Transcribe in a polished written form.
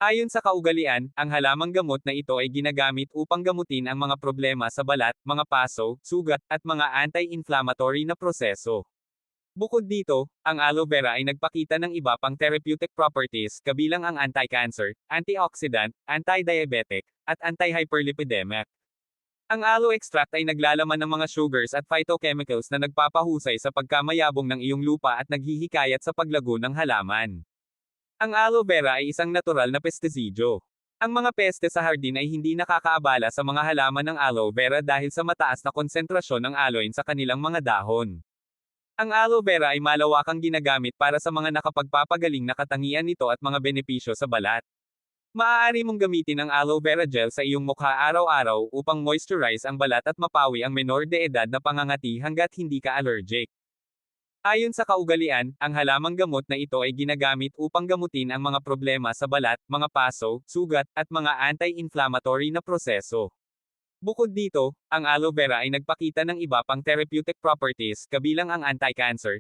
Ayon sa kaugalian, ang halamang gamot na ito ay ginagamit upang gamutin ang mga problema sa balat, mga paso, sugat, at mga anti-inflammatory na proseso. Bukod dito, ang aloe vera ay nagpakita ng iba pang therapeutic properties kabilang ang anti-cancer, antioxidant, anti-diabetic, at anti-hyperlipidemic. Ang aloe extract ay naglalaman ng mga sugars at phytochemicals na nagpapahusay sa pagkamayabong ng iyong lupa at naghihikayat sa paglago ng halaman. Ang aloe vera ay isang natural na pestisidyo. Ang mga peste sa hardin ay hindi nakakaabala sa mga halaman ng aloe vera dahil sa mataas na konsentrasyon ng aloin sa kanilang mga dahon. Ang aloe vera ay malawakang ginagamit para sa mga nakapagpapagaling na katangian nito at mga benepisyo sa balat. Maaari mong gamitin ang aloe vera gel sa iyong mukha araw-araw upang moisturize ang balat at mapawi ang menor de edad na pangangati hanggat hindi ka allergic. Ayon sa kaugalian, ang halamang gamot na ito ay ginagamit upang gamutin ang mga problema sa balat, mga paso, sugat, at mga anti-inflammatory na proseso. Bukod dito, ang aloe vera ay nagpakita ng iba pang therapeutic properties kabilang ang anti-cancer,